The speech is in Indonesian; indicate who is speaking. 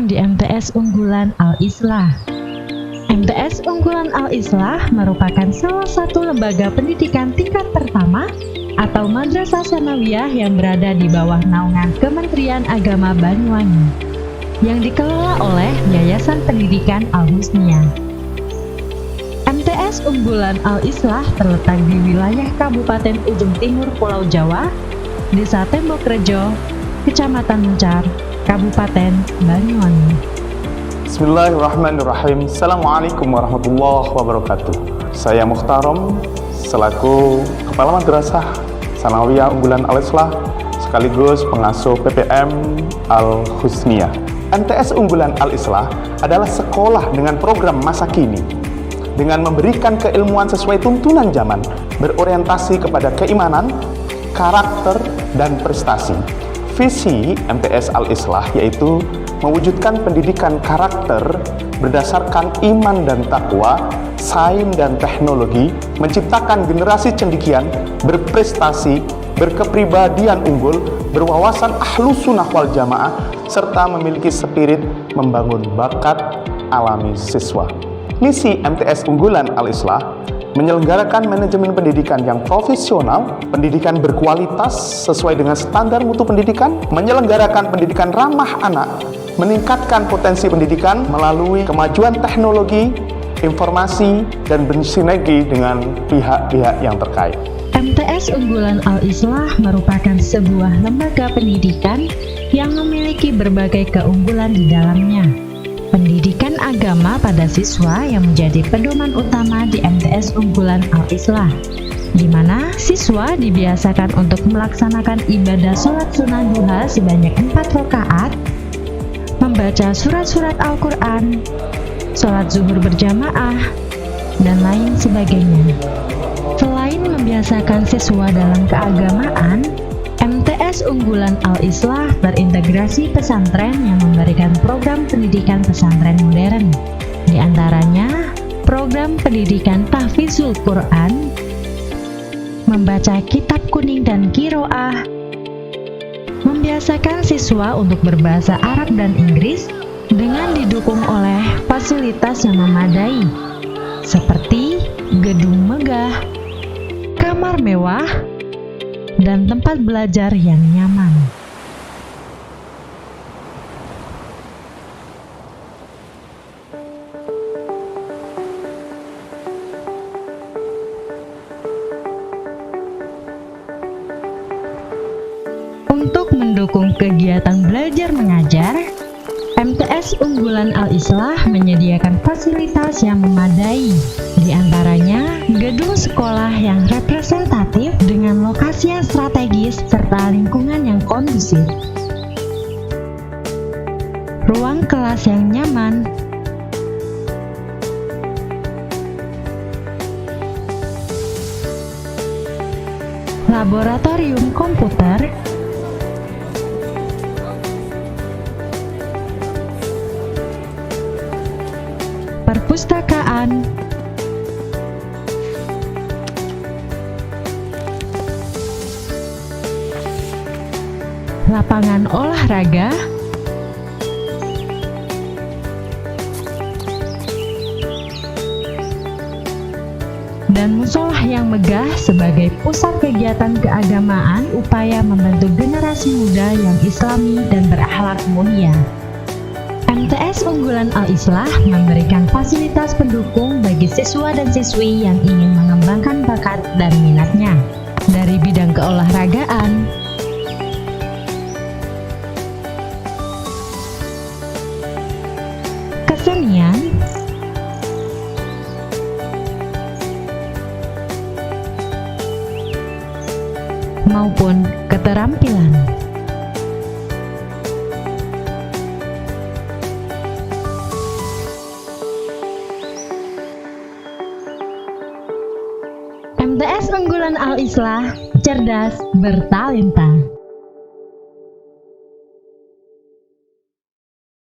Speaker 1: datang di MTS Unggulan Al-Islah. MTS Unggulan Al-Islah merupakan salah satu lembaga pendidikan tingkat pertama atau madrasah sanawiyah yang berada di bawah naungan Kementerian Agama Banyuwangi, yang dikelola oleh Yayasan Pendidikan Al-Husniyah. MTS Unggulan Al-Islah terletak di wilayah Kabupaten Ujung Timur Pulau Jawa, Desa Tembok Rejo, Kecamatan Mencar, Kabupaten Banyuwangi.
Speaker 2: Bismillahirrahmanirrahim. Assalamualaikum warahmatullahi wabarakatuh. Saya Mukhtarom selaku Kepala Madrasah Sanawiyah Unggulan Al-Islah sekaligus pengasuh PPM Al-Husniyah. MTS Unggulan Al-Islah adalah sekolah dengan program masa kini dengan memberikan keilmuan sesuai tuntunan zaman, berorientasi kepada keimanan, karakter, dan prestasi. Visi MTS Al-Islah yaitu mewujudkan pendidikan karakter berdasarkan iman dan takwa, sains dan teknologi, menciptakan generasi cendekian, berprestasi, berkepribadian unggul, berwawasan ahlus sunnah wal jamaah, serta memiliki spirit membangun bakat alami siswa. Misi MTS Unggulan Al-Islah menyelenggarakan manajemen pendidikan yang profesional, pendidikan berkualitas sesuai dengan standar mutu pendidikan, menyelenggarakan pendidikan ramah anak, meningkatkan potensi pendidikan melalui kemajuan teknologi, informasi, dan bersinergi dengan pihak-pihak yang terkait.
Speaker 1: MTS Unggulan Al-Islah merupakan sebuah lembaga pendidikan yang memiliki berbagai keunggulan di dalamnya. Pendidikan agama pada siswa yang menjadi pedoman utama di MTS Unggulan Al-Islah, di mana siswa dibiasakan untuk melaksanakan ibadah sholat sunnah duha sebanyak 4 rakaat, membaca surat-surat Al-Quran, sholat zuhur berjamaah, dan lain sebagainya. Selain membiasakan siswa dalam keagamaan, MTS Unggulan Al-Islah berintegrasi pesantren yang memberikan program pendidikan pesantren modern. Di antaranya, program pendidikan tahfizul Quran, membaca kitab kuning dan qiraah, membiasakan siswa untuk berbahasa Arab dan Inggris dengan didukung oleh fasilitas yang memadai, seperti gedung megah, kamar mewah, dan tempat belajar yang nyaman. Untuk mendukung kegiatan belajar mengajar, MTS Unggulan Al-Islah menyediakan fasilitas yang memadai, di antaranya gedung sekolah yang representatif dengan lokasi yang strategis serta lingkungan yang kondusif, ruang kelas yang nyaman, laboratorium komputer, perpustakaan, lapangan olahraga, dan musolah yang megah sebagai pusat kegiatan keagamaan upaya membentuk generasi muda yang islami dan berakhlak mulia. MTS Unggulan Al-Islah memberikan fasilitas pendukung bagi siswa dan siswi yang ingin mengembangkan bakat dan minatnya dari bidang keolahragaan, kesenian, maupun keterampilan. MTS Unggulan Al-Islah, cerdas bertalenta.